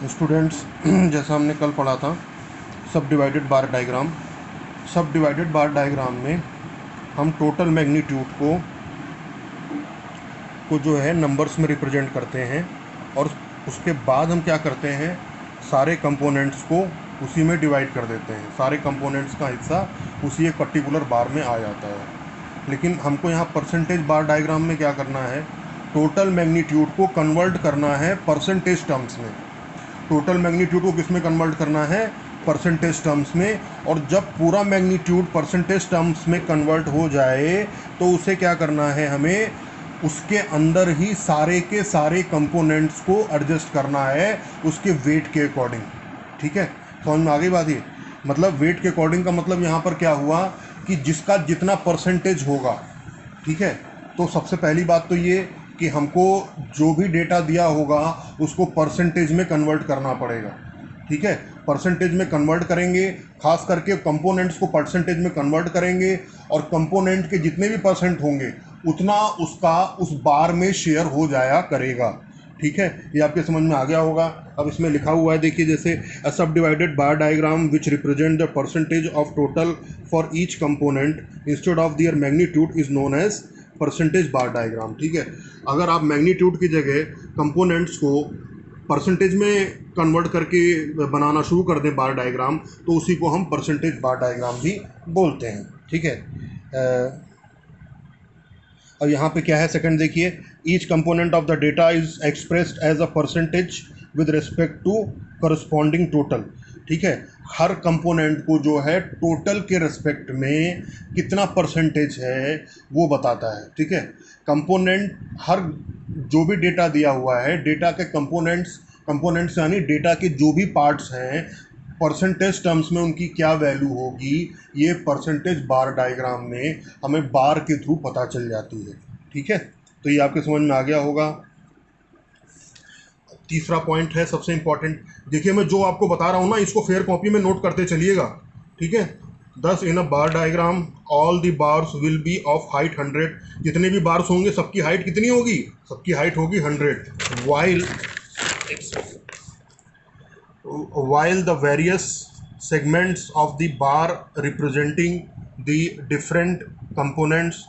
Students, जैसा हमने कल पढ़ा था सब डिवाइडेड बार डायग्राम। सब डिवाइडेड बार डायग्राम में हम टोटल मैग्नीट्यूड को जो है नंबर्स में रिप्रेजेंट करते हैं और उसके बाद हम क्या करते हैं, सारे कंपोनेंट्स को उसी में डिवाइड कर देते हैं। सारे कंपोनेंट्स का हिस्सा उसी एक पर्टिकुलर बार में आ जाता है। लेकिन हमको यहाँ परसेंटेज बार डायग्राम में क्या करना है, टोटल मैग्नीट्यूड को कन्वर्ट करना है परसेंटेज टर्म्स में। टोटल मैग्नीट्यूड को किस में कन्वर्ट करना है, परसेंटेज टर्म्स में। और जब पूरा मैग्नीट्यूड परसेंटेज टर्म्स में कन्वर्ट हो जाए तो उसे क्या करना है, हमें उसके अंदर ही सारे के सारे कंपोनेंट्स को एडजस्ट करना है उसके वेट के अकॉर्डिंग। ठीक है, समझ में आ गई बात? ये मतलब वेट के अकॉर्डिंग का मतलब यहाँ पर क्या हुआ कि जिसका जितना परसेंटेज होगा, ठीक है, तो सबसे पहली बात तो ये कि हमको जो भी डेटा दिया होगा उसको परसेंटेज में कन्वर्ट करना पड़ेगा। ठीक है, परसेंटेज में कन्वर्ट करेंगे, खास करके कंपोनेंट्स को परसेंटेज में कन्वर्ट करेंगे और कंपोनेंट के जितने भी परसेंट होंगे उतना उसका उस बार में शेयर हो जाया करेगा। ठीक है, ये आपके समझ में आ गया होगा। अब इसमें लिखा हुआ है, देखिए, जैसे a subdivided bar diagram which represent the percentage of total for each component instead of their magnitude is known as percentage bar diagram. ठीक है, अगर आप मैग्नीट्यूड की जगह कंपोनेंट्स को परसेंटेज में कन्वर्ट करके बनाना शुरू कर दें बार डायग्राम, तो उसी को हम परसेंटेज बार डायग्राम भी बोलते हैं। ठीक है, अब यहाँ पे क्या है, सेकंड देखिए, each component of the data is expressed as a percentage with respect to corresponding total. ठीक है, हर कंपोनेंट को जो है टोटल के रिस्पेक्ट में कितना परसेंटेज है वो बताता है। ठीक है, कंपोनेंट हर जो भी डेटा दिया हुआ है, डेटा के कंपोनेंट्स यानी डेटा के जो भी पार्ट्स हैं, परसेंटेज टर्म्स में उनकी क्या वैल्यू होगी, ये परसेंटेज बार डायग्राम में हमें बार के थ्रू पता चल जाती है। ठीक है, तो ये आपके समझ में आ गया होगा। तीसरा पॉइंट है सबसे इंपॉर्टेंट, देखिए मैं जो आपको बता रहा हूँ ना, इसको फेयर कॉपी में नोट करते चलिएगा। ठीक है, thus in a bar diagram all the bars will be of height 100। जितने भी बार्स होंगे सबकी हाइट कितनी होगी, सबकी हाइट होगी 100। while the various segments of the bar representing the different components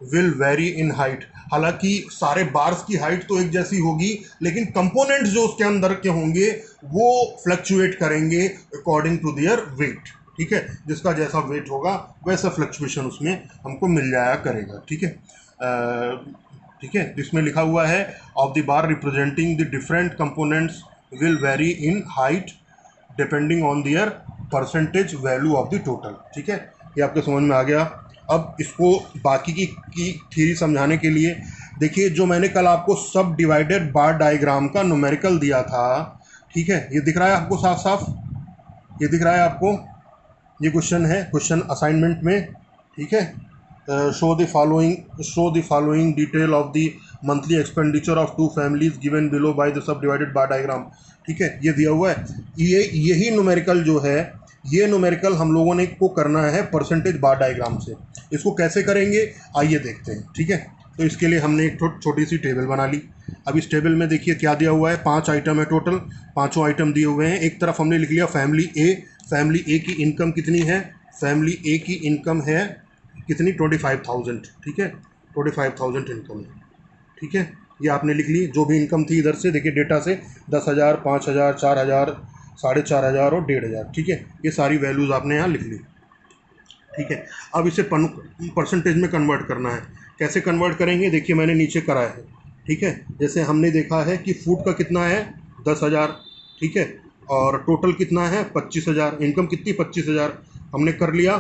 will vary in height। हालांकि सारे बार्स की हाइट तो एक जैसी होगी, लेकिन कंपोनेंट्स जो उसके अंदर के होंगे वो फ्लक्चुएट करेंगे अकॉर्डिंग टू देयर वेट। ठीक है, जिसका जैसा वेट होगा वैसा फ्लक्चुएशन उसमें हमको मिल जाया करेगा। ठीक है, ठीक है, जिसमें लिखा हुआ है of the bar representing the different components will vary in height depending on their percentage value of the total. ठीक है, ये आपके समझ में आ गया। अब इसको बाकी की थ्योरी समझाने के लिए देखिए, जो मैंने कल आपको सब डिवाइडेड बार डायग्राम का न्यूमेरिकल दिया था, ठीक है, ये दिख रहा है आपको साफ साफ, ये दिख रहा है आपको, ये क्वेश्चन है, क्वेश्चन असाइनमेंट में। ठीक है, show the following detail of the monthly expenditure of two families given below by the subdivided bar diagram. ठीक है, ये दिया हुआ है। यही न्यूमेरिकल जो है, ये न्यूमेरिकल हम लोगों ने को करना है परसेंटेज बार डायग्राम से। इसको कैसे करेंगे आइए देखते हैं। ठीक है, तो इसके लिए हमने एक छोटी सी टेबल बना ली। अब इस टेबल में देखिए क्या दिया हुआ है, 5 आइटम है टोटल, पाँचों आइटम दिए हुए हैं। एक तरफ हमने लिख लिया फैमिली ए। फैमिली ए की इनकम कितनी है, फैमिली ए की इनकम है कितनी, 25,000। ठीक है, 25,000 इनकम है। ठीक है, ये आपने लिख ली जो भी इनकम थी इधर से, देखिए डेटा से 10,000, 5,000, 4,000, 4,500 और 1,500। ठीक है, ये सारी वैल्यूज़ आपने यहाँ लिख ली। ठीक है, अब इसे परसेंटेज में कन्वर्ट करना है। कैसे कन्वर्ट करेंगे, देखिए मैंने नीचे करा है। ठीक है, जैसे हमने देखा है कि फूड का कितना है 10,000। ठीक है, और टोटल कितना है 25,000, इनकम कितनी 25,000। हमने कर लिया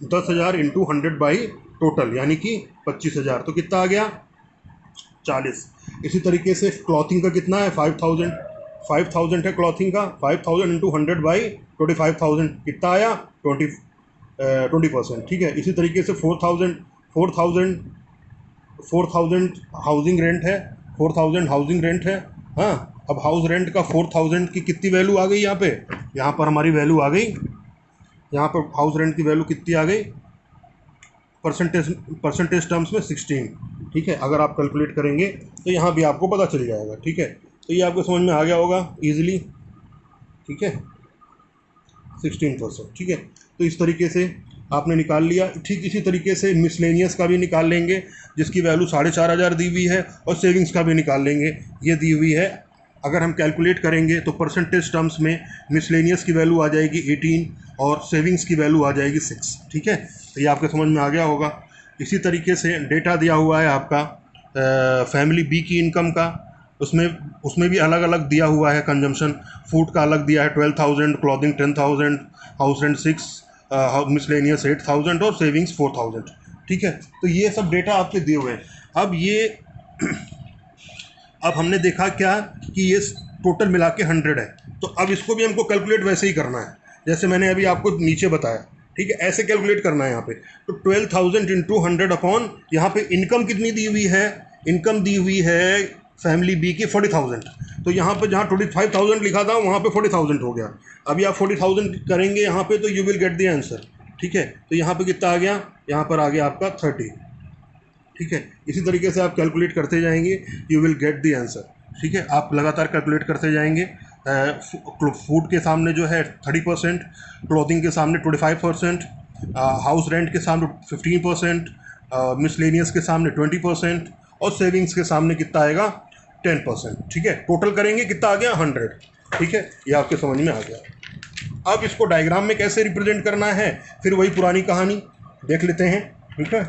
10,000 इंटू 100 बाई टोटल, यानी कि 25,000, तो कितना आ गया 40। इसी तरीके से क्लॉथिंग का कितना है 5,000, 5,000 है क्लॉथिंग का, 5,000 इंटू 100 बाई 25,000 कितना आया 20%। ठीक है, इसी तरीके से 4,000 हाउसिंग रेंट है, 4,000 हाउसिंग रेंट है। हाँ, अब हाउस रेंट का 4,000 की कितनी वैल्यू आ गई यहाँ पर हमारी वैल्यू आ गई, यहाँ पर हाउस रेंट की वैल्यू कितनी आ गई परसेंटेज टर्म्स में 16। ठीक है, अगर आप कैलकुलेट करेंगे तो यहाँ भी आपको पता चल जाएगा। ठीक है, तो ये आपको समझ में आ गया होगा ईजिली, ठीक है, 16%, ठीक है। तो इस तरीके से आपने निकाल लिया। ठीक इसी तरीके से मिसलेनियस का भी निकाल लेंगे, जिसकी वैल्यू 4,500 दी हुई है, और सेविंग्स का भी निकाल लेंगे, ये दी हुई है। अगर हम कैलकुलेट करेंगे तो परसेंटेज टर्म्स में मिसलेनियस की वैल्यू आ जाएगी 18 और सेविंग्स की वैल्यू आ जाएगी 6, ठीक है। तो ये आपके समझ में आ गया होगा। इसी तरीके से डेटा दिया हुआ है आपका फैमिली बी की इनकम का, उसमें उसमें भी अलग अलग दिया हुआ है कंजम्पशन। फूड का अलग दिया है 12,000, क्लॉथिंग 10,000, हाउस रेंट 6, मिसलेनियस 8,000 और सेविंग्स 4,000, ठीक है। तो ये सब डेटा आपके दिए हुए हैं। अब हमने देखा क्या कि ये टोटल मिला के 100 है, तो अब इसको भी हमको कैलकुलेट वैसे ही करना है जैसे मैंने अभी आपको नीचे बताया, ठीक है। ऐसे कैलकुलेट करना है यहाँ पे। तो 12,000 इंटू 100 अपॉन, यहाँ पे इनकम कितनी दी हुई है, इनकम दी हुई है फैमिली बी की 40,000। तो यहाँ पे जहाँ 25,000 लिखा था वहाँ पे 40,000 हो गया। अभी आप 40,000 करेंगे यहाँ पे तो you will get the answer, ठीक है। तो यहाँ पे कितना आ गया, यहाँ पर आ गया आपका 30, ठीक है। इसी तरीके से आप कैलकुलेट करते जाएंगे, you will get the answer, ठीक है। आप लगातार कैलकुलेट करते जाएंगे। फूड के सामने जो है 30%, क्लोथिंग के सामने 25%, हाउस रेंट के सामने 15%, मिसलेनियस के सामने 20% और सेविंग्स के सामने कितना आएगा 10%, ठीक है। टोटल करेंगे कितना आ गया 100, ठीक है। ये आपके समझ में आ गया। अब इसको डायग्राम में कैसे रिप्रेजेंट करना है, फिर वही पुरानी कहानी देख लेते हैं, ठीक है।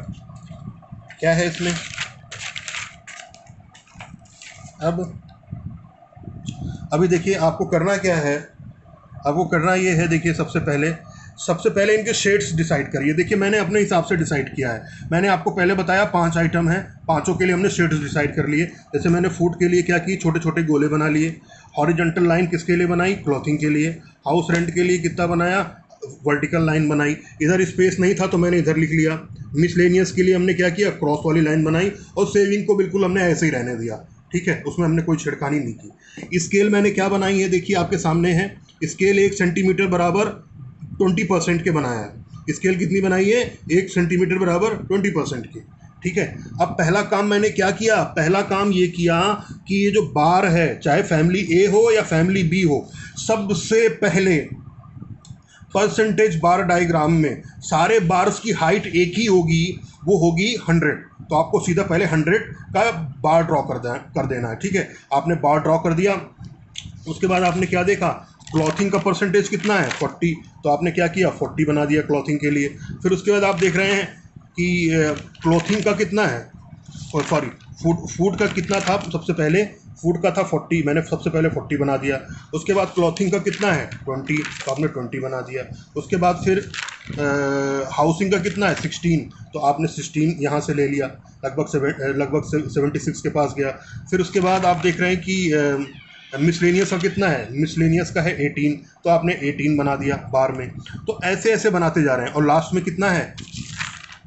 क्या है इसमें, अब अभी देखिए आपको करना क्या है, आपको करना ये है, देखिए सबसे पहले इनके शेड्स डिसाइड करिए। देखिए मैंने अपने हिसाब से डिसाइड किया है। मैंने आपको पहले बताया 5 आइटम हैं, पांचों के लिए हमने शेड्स डिसाइड कर लिए। जैसे मैंने फूड के लिए क्या की, छोटे छोटे गोले बना लिए। हॉरिजॉन्टल लाइन किसके लिए बनाई, क्लॉथिंग के लिए। हाउस रेंट के लिए कितना बनाया, वर्टिकल लाइन बनाई। इधर स्पेस नहीं था तो मैंने इधर लिख लिया। मिसलेनियस के लिए हमने क्या किया, क्रॉस वाली लाइन बनाई। और सेविंग को बिल्कुल हमने ऐसे ही रहने दिया, ठीक है, उसमें हमने कोई छिड़खानी नहीं की। स्केल मैंने क्या बनाई है, देखिए आपके सामने है। स्केल 1 सेंटीमीटर बराबर 20% के बनाया है। स्केल कितनी बनाई है, 1 सेंटीमीटर बराबर 20% की, ठीक है। अब पहला काम मैंने क्या किया, पहला काम ये किया कि ये जो बार है, चाहे फैमिली ए हो या फैमिली बी हो, सबसे पहले परसेंटेज बार डायग्राम में सारे बार्स की हाइट एक ही होगी, वो होगी 100। तो आपको सीधा पहले 100 का बार ड्रॉ कर देना है, ठीक है। आपने बार ड्रॉ कर दिया। उसके बाद आपने क्या देखा, क्लॉथिंग का परसेंटेज कितना है 40, तो आपने क्या किया 40 बना दिया क्लॉथिंग के लिए। फिर उसके बाद आप देख रहे हैं कि क्लॉथिंग का कितना है, सॉरी फूड का कितना था, सबसे पहले फूड का था 40, मैंने सबसे पहले 40 बना दिया। उसके बाद क्लॉथिंग का कितना है 20, तो आपने 20 बना दिया। उसके बाद फिर हाउसिंग का कितना है 16, तो आपने 16 यहाँ से ले लिया, लगभग 76 के पास गया। फिर उसके बाद आप देख रहे हैं कि मिसलेनियस का कितना है, मिसलेनियस का है 18, तो आपने 18 बना दिया बार में। तो ऐसे ऐसे बनाते जा रहे हैं। और लास्ट में कितना है,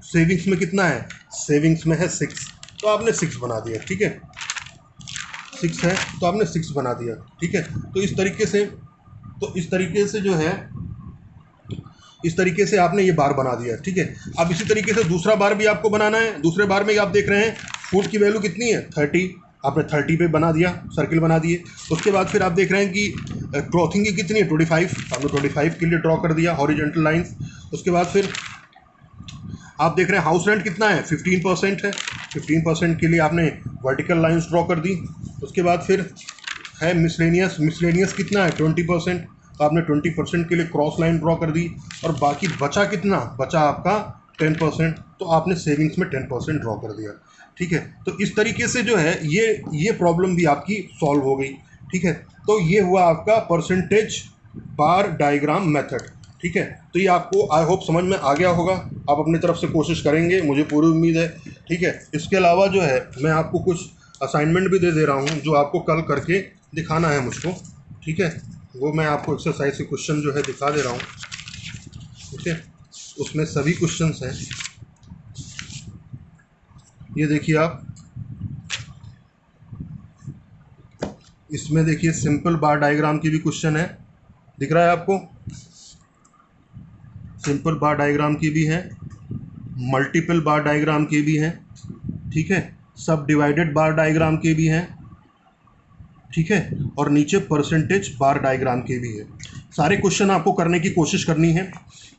सेविंग्स में कितना है, सेविंग्स में है 6, तो आपने 6 बना दिया, ठीक है। 6 है तो आपने 6 बना दिया, ठीक है। तो इस तरीके से जो है, इस तरीके से आपने ये बार बना दिया, ठीक है। अब इसी तरीके से दूसरा बार भी आपको बनाना है। दूसरे बार में आप देख रहे हैं फूड की वैल्यू कितनी है 30, आपने 30 पे बना दिया, सर्किल बना दिए। उसके बाद फिर आप देख रहे हैं कि क्लॉथिंग की कितनी है 25, आपने 25 के लिए ड्रॉ कर दिया हॉरिजॉन्टल लाइंस। उसके बाद फिर आप देख रहे हैं हाउस रेंट कितना है 15% है, 15% के लिए आपने वर्टिकल लाइंस ड्रॉ कर दी। उसके बाद फिर है मिसलेनियस कितना है 20%, तो आपने 20% के लिए क्रॉस लाइन ड्रॉ कर दी। और बाकी बचा कितना, बचा आपका 10%, तो आपने सेविंग्स में 10% ड्रॉ कर दिया, ठीक है। तो इस तरीके से जो है ये प्रॉब्लम भी आपकी सॉल्व हो गई, ठीक है। तो ये हुआ आपका परसेंटेज बार डायग्राम मेथड, ठीक है। तो ये आपको आई होप समझ में आ गया होगा। आप अपनी तरफ से कोशिश करेंगे, मुझे पूरी उम्मीद है, ठीक है। इसके अलावा जो है मैं आपको कुछ असाइनमेंट भी दे रहा हूँ जो आपको कल करके दिखाना है मुझको, ठीक है। वो मैं आपको एक्सरसाइज के क्वेश्चन जो है दिखा दे रहा हूँ, ठीक है। उसमें सभी क्वेश्चंस हैं, ये देखिए आप, इसमें देखिए सिंपल बार डायग्राम की भी क्वेश्चन है, दिख रहा है आपको, सिंपल बार डायग्राम की भी है, मल्टीपल बार डायग्राम की भी है, ठीक है। सब डिवाइडेड बार डायग्राम के भी हैं, ठीक है, और नीचे परसेंटेज बार डायग्राम के भी है। सारे क्वेश्चन आपको करने की कोशिश करनी है,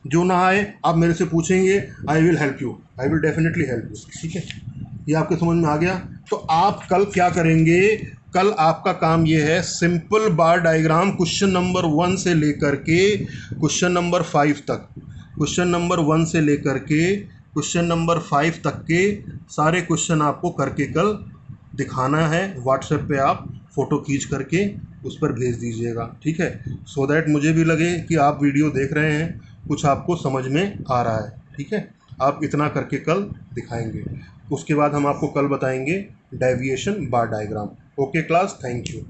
जो ना आए आप मेरे से पूछेंगे, I will help you, I will definitely help you. ठीक है, ये आपके समझ में आ गया। तो आप कल क्या करेंगे, कल आपका काम ये है, सिंपल बार डायग्राम क्वेश्चन नंबर 1 से लेकर के क्वेश्चन नंबर 5 तक, क्वेश्चन नंबर 1 से लेकर के क्वेश्चन नंबर 5 तक के सारे क्वेश्चन आपको करके कल दिखाना है। व्हाट्सएप पे आप फ़ोटो खींच करके उस पर भेज दीजिएगा। ठीक है, सो दैट मुझे भी लगे कि आप वीडियो देख रहे हैं, कुछ आपको समझ में आ रहा है। ठीक है, आप इतना करके कल दिखाएंगे, उसके बाद हम आपको कल बताएंगे deviation bar diagram. Okay class, thank you.